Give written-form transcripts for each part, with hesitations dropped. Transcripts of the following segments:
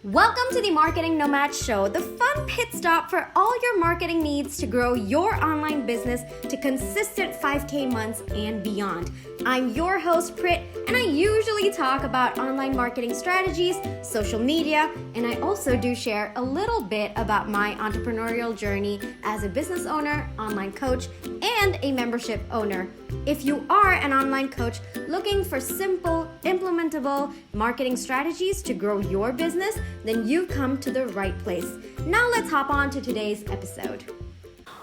Welcome to the Marketing Nomad Show, the fun pit stop for all your marketing needs to grow your online business to consistent 5K months and beyond. I'm your host, Prit, and I usually talk about online marketing strategies, social media, and I also do share a little bit about my entrepreneurial journey as a business owner, online coach, and a membership owner. If you are an online coach looking for simple, implementable marketing strategies to grow your business, then you've come to the right place. Now let's hop on to today's episode.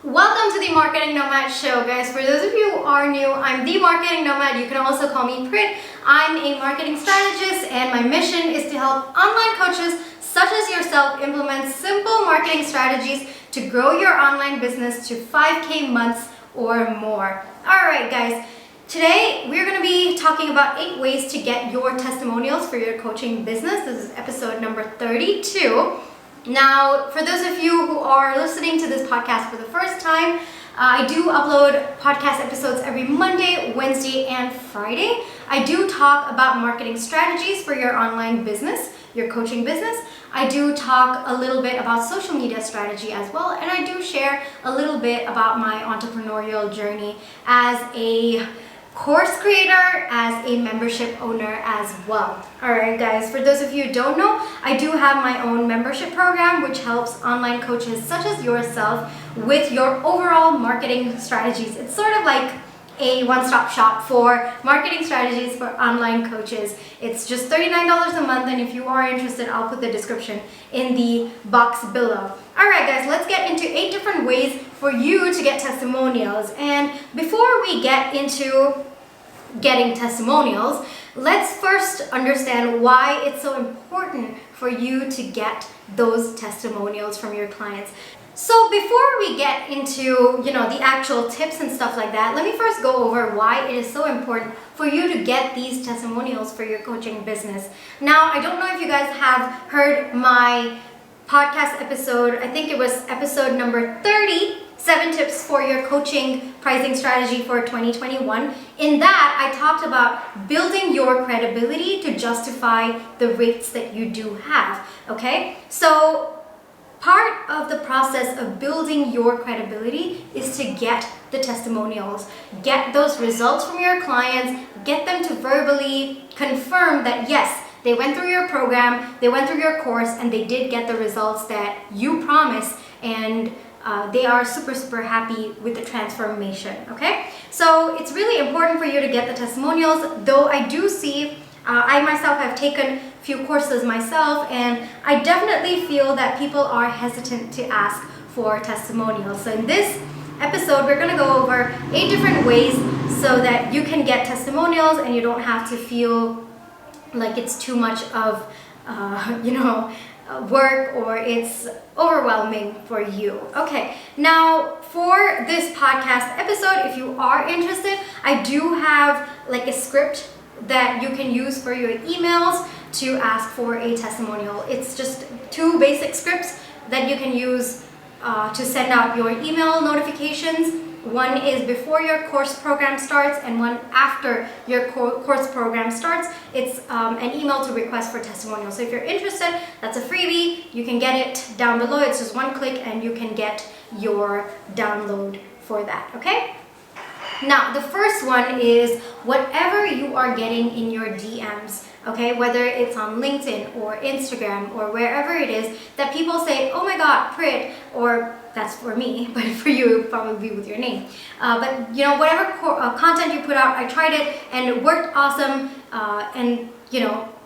Welcome to the Marketing Nomad Show, guys. For those of you who are new, I'm the Marketing Nomad. You can also call me Prit. I'm a marketing strategist, and my mission is to help online coaches such as yourself implement simple marketing strategies to grow your online business to 5K months or more. All right, guys. Today, we're going to be talking about 8 ways to get your testimonials for your coaching business. This is episode number 32. Now, for those of you who are listening to this podcast for the first time, I do upload podcast episodes every Monday, Wednesday, and Friday. I do talk about marketing strategies for your online business, your coaching business. I do talk a little bit about social media strategy as well, and I do share a little bit about my entrepreneurial journey as a course creator, as a membership owner as well. Alright guys, for those of you who don't know, I do have my own membership program which helps online coaches such as yourself with your overall marketing strategies. It's sort of like a one-stop shop for marketing strategies for online coaches. It's just $39 a month, and if you are interested, I'll put the description in the box below. Alright guys, let's get into 8 different ways for you to get testimonials. And before we get into getting testimonials, let's first understand why it's so important for you to get those testimonials from your clients. So before we get into, the actual tips and stuff like that, let me first go over why it is so important for you to get these testimonials for your coaching business. Now, I don't know if you guys have heard my podcast episode. I think it was episode number 30, 7 tips for your coaching pricing strategy for 2021. In that, I talked about building your credibility to justify the rates that you do have, okay? So part of the process of building your credibility is to get the testimonials, get those results from your clients, get them to verbally confirm that yes, they went through your program, they went through your course, and they did get the results that you promised, and they are super happy with the transformation, okay? So it's really important for you to get the testimonials, though I do see, I myself have taken a few courses myself, and I definitely feel that people are hesitant to ask for testimonials. So in this episode, we're going to go over 8 different ways so that you can get testimonials and you don't have to feel like it's too much of, work or it's overwhelming for you. Okay, now for this podcast episode, if you are interested, I do have like a script that you can use for your emails to ask for a testimonial. It's just 2 basic scripts that you can use to send out your email notifications. One is before your course program starts, and one after your course program starts. It's an email to request for testimonials. So if you're interested, that's a freebie. You can get it down below. It's just 1 click and you can get your download for that, okay? Now, the first one is whatever you are getting in your DMs, okay? Whether it's on LinkedIn or Instagram or wherever it is that people say, oh my God, Prit, or that's for me, but for you, it would probably be with your name. But whatever content you put out, I tried it and it worked awesome, and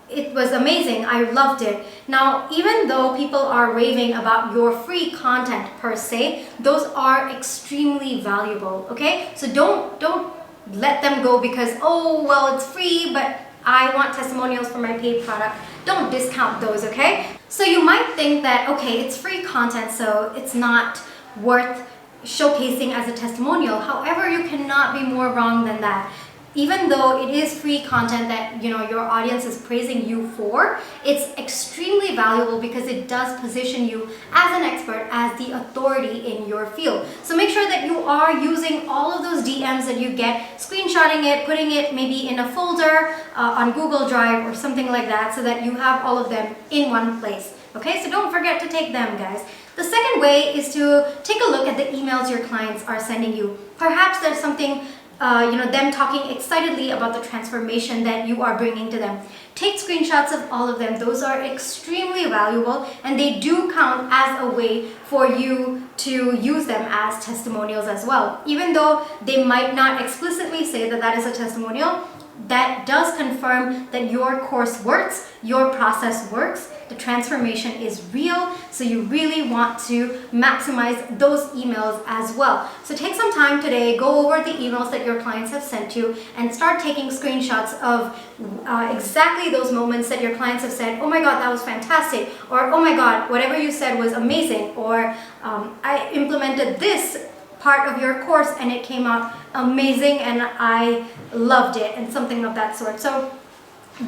it was amazing. I loved it. Now, even though people are raving about your free content per se, those are extremely valuable, okay? So don't let them go because, oh, well, it's free, but I want testimonials for my paid product. Don't discount those, okay? So you might think that, okay, it's free content, so it's not worth showcasing as a testimonial. However, you cannot be more wrong than that. Even though it is free content that your audience is praising you for, it's extremely valuable because it does position you as an expert, as the authority in your field. So make sure that you are using all of those DMs that you get, screenshotting it, putting it maybe in a folder on Google Drive or something like that, so that you have all of them in one place. Okay, so don't forget to take them, guys. The second way is to take a look at the emails your clients are sending you. Perhaps there's something, them talking excitedly about the transformation that you are bringing to them. Take screenshots of all of them. Those are extremely valuable, and they do count as a way for you to use them as testimonials as well. Even though they might not explicitly say that that is a testimonial, that does confirm that your course works, your process works, the transformation is real, so you really want to maximize those emails as well. So take some time today, go over the emails that your clients have sent you, and start taking screenshots of exactly those moments that your clients have said, oh my God, that was fantastic, or oh my God, whatever you said was amazing, or I implemented this part of your course and it came out amazing and I loved it, and something of that sort. So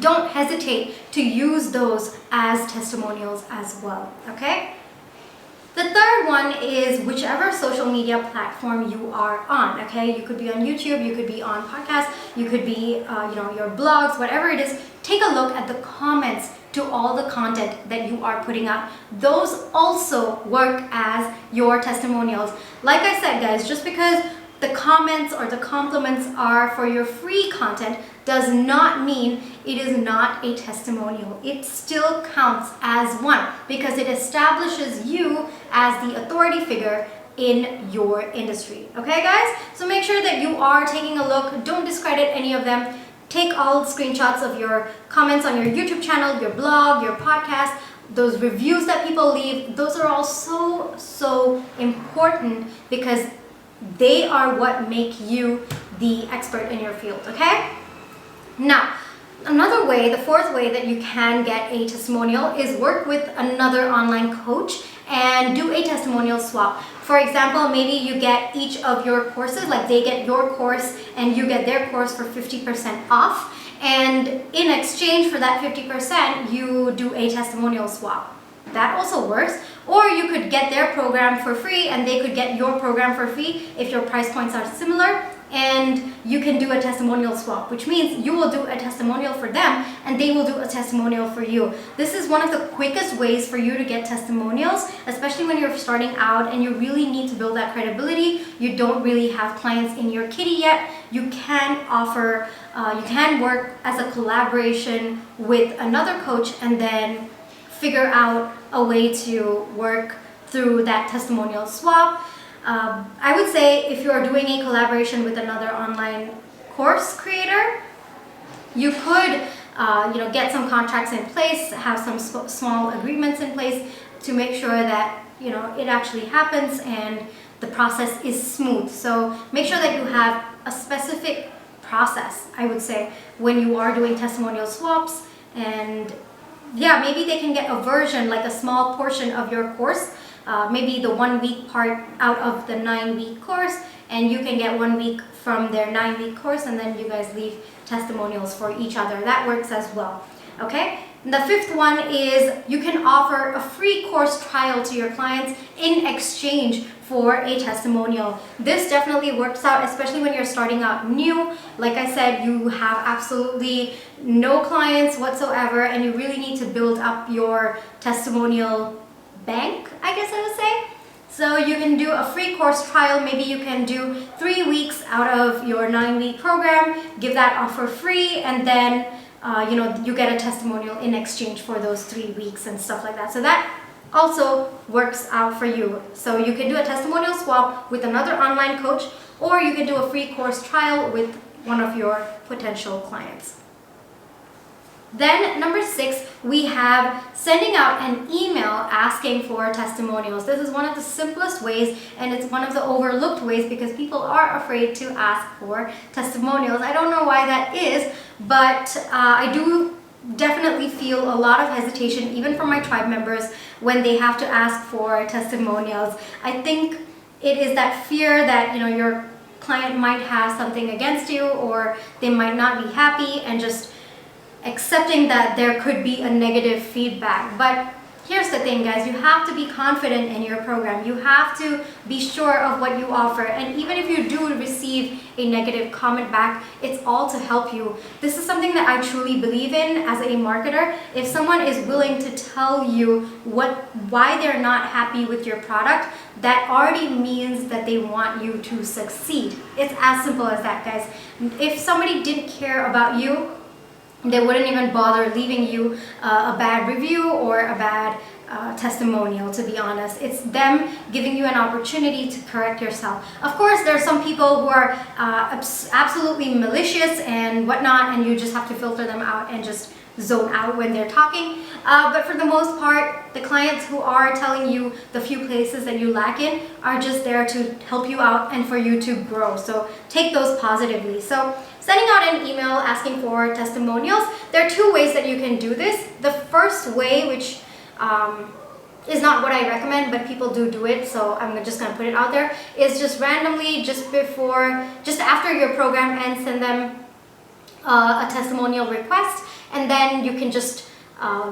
don't hesitate to use those as testimonials as well, okay? The third one is whichever social media platform you are on, okay? You could be on YouTube, you could be on podcasts, you could be, your blogs, whatever it is. Take a look at the comments to all the content that you are putting out. Those also work as your testimonials. Like I said, guys, just because the comments or the compliments are for your free content does not mean it is not a testimonial. It still counts as one because it establishes you as the authority figure in your industry. Okay, guys? So make sure that you are taking a look. Don't discredit any of them. Take all screenshots of your comments on your YouTube channel, your blog, your podcast, those reviews that people leave. Those are all so important because they are what make you the expert in your field, okay? Now, another way, the fourth way that you can get a testimonial is work with another online coach and do a testimonial swap. For example, maybe you get each of your courses, like they get your course and you get their course for 50% off. And in exchange for that 50%, you do a testimonial swap. That also works. Or you could get their program for free and they could get your program for free if your price points are similar, and you can do a testimonial swap, which means you will do a testimonial for them and they will do a testimonial for you. This is one of the quickest ways for you to get testimonials, especially when you're starting out and you really need to build that credibility. You don't really have clients in your kitty yet. You can offer, you can work as a collaboration with another coach and then figure out a way to work through that testimonial swap. I would say if you are doing a collaboration with another online course creator, you could get some contracts in place, have some small agreements in place to make sure that it actually happens and the process is smooth. So make sure that you have a specific process, I would say, when you are doing testimonial swaps. And yeah, maybe they can get a version, like a small portion of your course, maybe the 1 week part out of the 9-week course, and you can get 1 week from their 9-week course, and then you guys leave testimonials for each other. That works as well. Okay? And the fifth one is you can offer a free course trial to your clients in exchange for a testimonial. This definitely works out, especially when you're starting out new. Like I said, you have absolutely no clients whatsoever and you really need to build up your testimonial bank, I guess I would say. So you can do a free course trial. Maybe you can do 3 weeks out of your 9-week program, give that off for free, and then you get a testimonial in exchange for those 3 weeks and stuff like that. So that also works out for you. So you can do a testimonial swap with another online coach, or you can do a free course trial with one of your potential clients. Then number 6, we have sending out an email asking for testimonials. This is one of the simplest ways, and it's one of the overlooked ways because people are afraid to ask for testimonials. I don't know why that is, but I do definitely feel a lot of hesitation even from my tribe members when they have to ask for testimonials. I think it is that fear that your client might have something against you, or they might not be happy, and just accepting that there could be a negative feedback. But here's the thing, guys, you have to be confident in your program. You have to be sure of what you offer. And even if you do receive a negative comment back, it's all to help you. This is something that I truly believe in as a marketer. If someone is willing to tell you why they're not happy with your product, that already means that they want you to succeed. It's as simple as that, guys. If somebody didn't care about you, they wouldn't even bother leaving you a bad review or a bad testimonial, to be honest. It's them giving you an opportunity to correct yourself. Of course, there are some people who are absolutely malicious and whatnot, and you just have to filter them out and just zone out when they're talking. But for the most part, the clients who are telling you the few places that you lack in are just there to help you out and for you to grow. So take those positively. So sending out an email asking for testimonials, there are two ways that you can do this. The first way, which is not what I recommend, but people do it, so I'm just gonna put it out there, is just randomly, just after your program ends, send them a testimonial request, and then you can just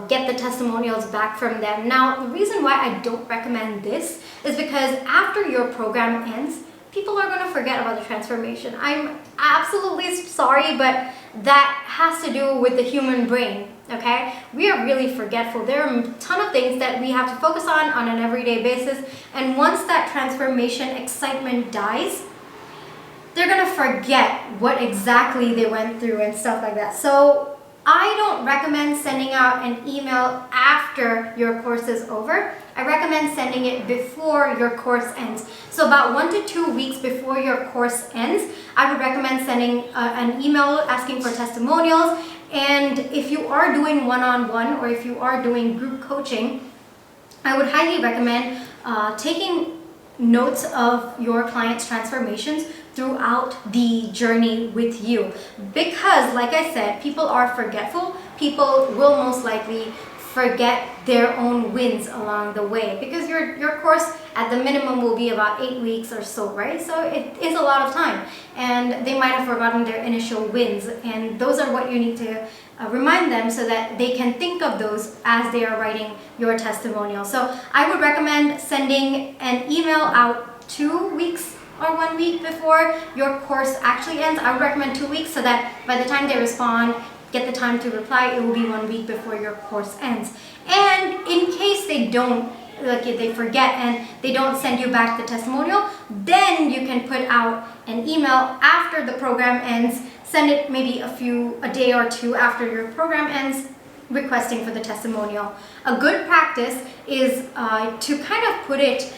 get the testimonials back from them. Now, the reason why I don't recommend this is because after your program ends, people are going to forget about the transformation. I'm absolutely sorry, but that has to do with the human brain, okay? We are really forgetful. There are a ton of things that we have to focus on an everyday basis, and once that transformation excitement dies, they're going to forget what exactly they went through and stuff like that. So I don't recommend sending out an email after your course is over. I recommend sending it before your course ends. So about 1 to 2 weeks before your course ends, I would recommend sending an email asking for testimonials. And if you are doing one-on-one or if you are doing group coaching, I would highly recommend taking notes of your client's transformations throughout the journey with you, because like I said, people are forgetful. People will most likely forget their own wins along the way, because your course at the minimum will be about 8 weeks or so, right? So it is a lot of time, and they might have forgotten their initial wins, and those are what you need to remind them so that they can think of those as they are writing your testimonial. So I would recommend sending an email out 2 weeks or 1 week before your course actually ends. I would recommend 2 weeks so that by the time they respond, get the time to reply, it will be 1 week before your course ends. And in case they don't, like if they forget and they don't send you back the testimonial, then you can put out an email after the program ends. Send it maybe a day or two after your program ends, requesting for the testimonial. A good practice is to kind of put it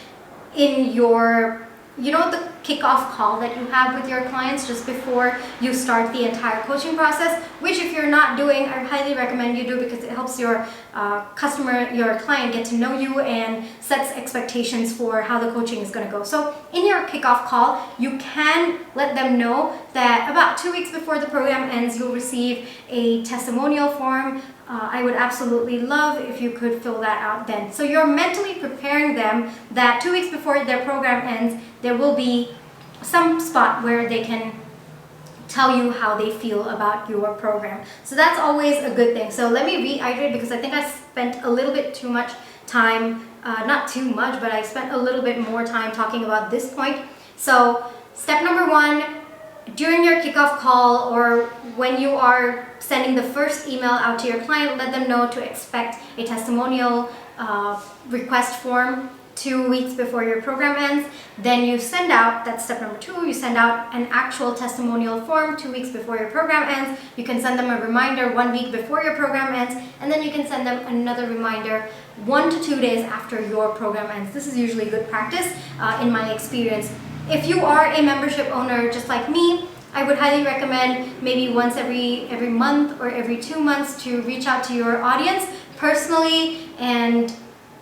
in your, the kickoff call that you have with your clients just before you start the entire coaching process, which if you're not doing, I highly recommend you do, because it helps your your client get to know you and sets expectations for how the coaching is going to go. So in your kickoff call, you can let them know that about 2 weeks before the program ends, you'll receive a testimonial form. I would absolutely love if you could fill that out then. So you're mentally preparing them that 2 weeks before their program ends, there will be some spot where they can tell you how they feel about your program. So that's always a good thing. So let me reiterate, because I think I spent a little bit too much time, not too much, but I spent a little bit more time talking about this point. So step number 1, during your kickoff call or when you are sending the first email out to your client, let them know to expect a testimonial request form 2 weeks before your program ends. Then you send out, that's step number 2, you send out an actual testimonial form 2 weeks before your program ends. You can send them a reminder 1 week before your program ends, and then you can send them another reminder 1 to 2 days after your program ends. This is usually good practice in my experience. If you are a membership owner just like me, I would highly recommend maybe once every month or every 2 months to reach out to your audience personally and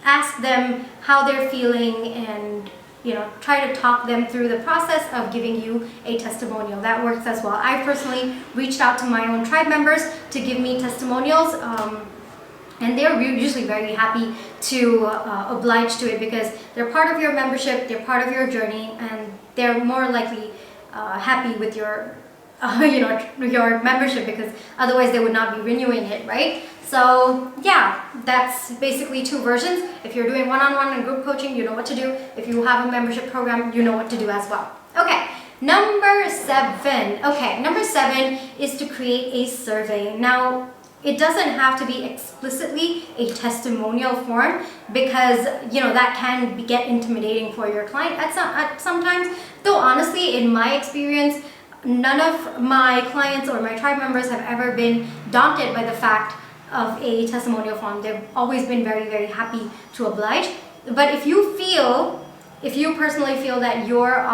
ask them how they're feeling, and try to talk them through the process of giving you a testimonial. That works as well. I personally reached out to my own tribe members to give me testimonials, and they're usually very happy to oblige to it, because they're part of your membership, they're part of your journey, and they're more likely happy with your your membership, because otherwise they would not be renewing it, right? So yeah, that's basically 2 versions. If you're doing one-on-one and group coaching, you know what to do. If you have a membership program, you know what to do as well. Okay, number 7. Okay, number 7 is to create a survey. Now, it doesn't have to be explicitly a testimonial form, because that can get intimidating for your client at sometimes. Though honestly, in my experience, none of my clients or my tribe members have ever been daunted by the fact of a testimonial form. They've always been very, very happy to oblige. But if you personally feel that your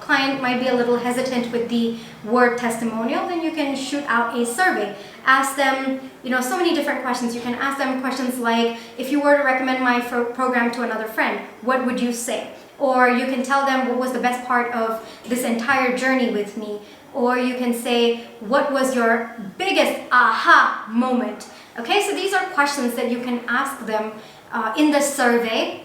client might be a little hesitant with the word testimonial, then you can shoot out a survey. Ask them, so many different questions. You can ask them questions like, if you were to recommend my program to another friend, what would you say? Or you can tell them, what was the best part of this entire journey with me? Or you can say, what was your biggest aha moment? Okay, so these are questions that you can ask them in the survey.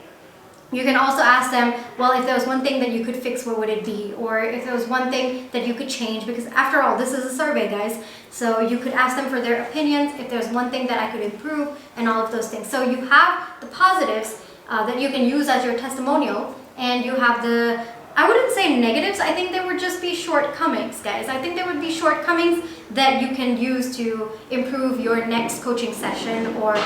You can also ask them, well, if there was one thing that you could fix, what would it be? Or if there was one thing that you could change, because after all, this is a survey, guys. So you could ask them for their opinions, if there's one thing that I could improve, and all of those things. So you have the positives that you can use as your testimonial, and you have the, I wouldn't say negatives, I think there would just be shortcomings, guys. I think there would be shortcomings that you can use to improve your next coaching session or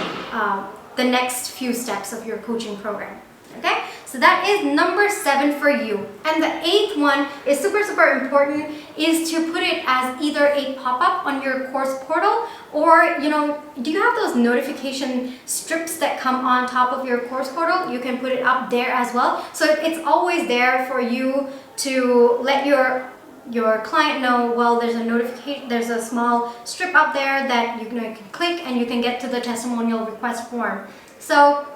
the next few steps of your coaching program. Okay, so that is number 7 for you. And the 8th one is super, super important, is to put it as either a pop-up on your course portal, or, do you have those notification strips that come on top of your course portal? You can put it up there as well. So it's always there for you to let your client know, well, there's a notification, there's a small strip up there that you can click and you can get to the testimonial request form. So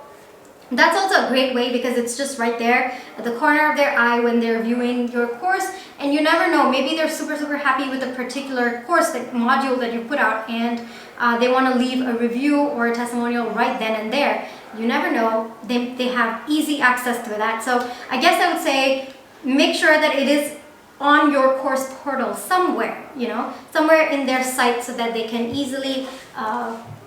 that's also a great way, because it's just right there at the corner of their eye when they're viewing your course. And you never know, maybe they're super, super happy with a particular course, the module that you put out, and they want to leave a review or a testimonial right then and there. You never know, they have easy access to that. So I guess I would say, make sure that it is on your course portal somewhere, somewhere in their site, so that they can easily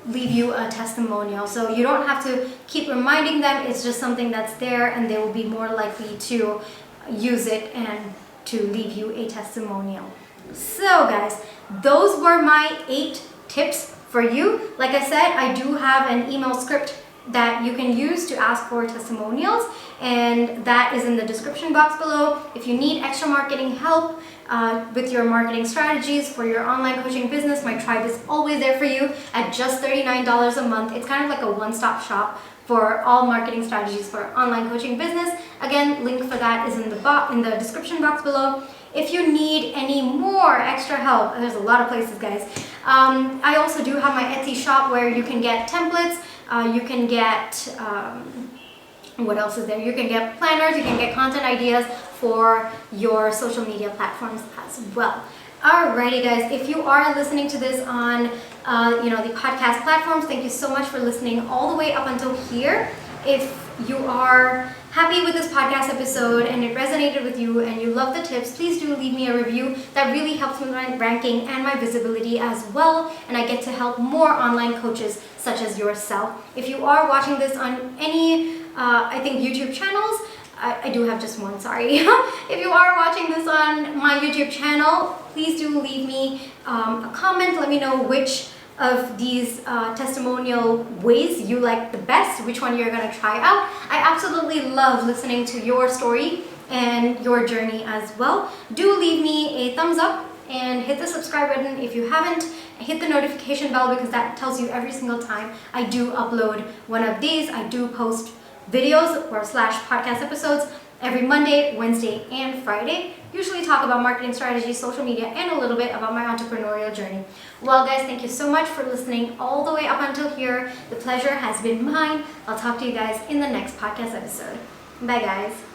leave you a testimonial. So you don't have to keep reminding them. It's just something that's there, and they will be more likely to use it and to leave you a testimonial. So guys, those were my 8 tips for you. Like I said, I do have an email script that you can use to ask for testimonials, and that is in the description box below. If you need extra marketing help with your marketing strategies for your online coaching business, my tribe is always there for you at just $39 a month. It's kind of like a one-stop shop for all marketing strategies for online coaching business. Again, link for that is in the description box below. If you need any more extra help, there's a lot of places, guys. I also do have my Etsy shop where you can get templates. You can get, what else is there? You can get planners, you can get content ideas for your social media platforms as well. Alrighty guys, if you are listening to this on the podcast platforms, thank you so much for listening all the way up until here. If you are happy with this podcast episode and it resonated with you and you love the tips, please do leave me a review. That really helps with my ranking and my visibility as well, and I get to help more online coaches such as yourself. If you are watching this on any, I think YouTube channels, I do have just one, sorry. If you are watching this on my YouTube channel, please do leave me a comment. Let me know which of these testimonial ways you like the best, which one you're going to try out. I absolutely love listening to your story and your journey as well. Do leave me a thumbs up and hit the subscribe button if you haven't. Hit the notification bell, because that tells you every single time I do upload one of these. I do post videos or / podcast episodes every Monday, Wednesday, and Friday. Usually talk about marketing strategies, social media, and a little bit about my entrepreneurial journey. Well guys, thank you so much for listening all the way up until here. The pleasure has been mine. I'll talk to you guys in the next podcast episode. Bye guys.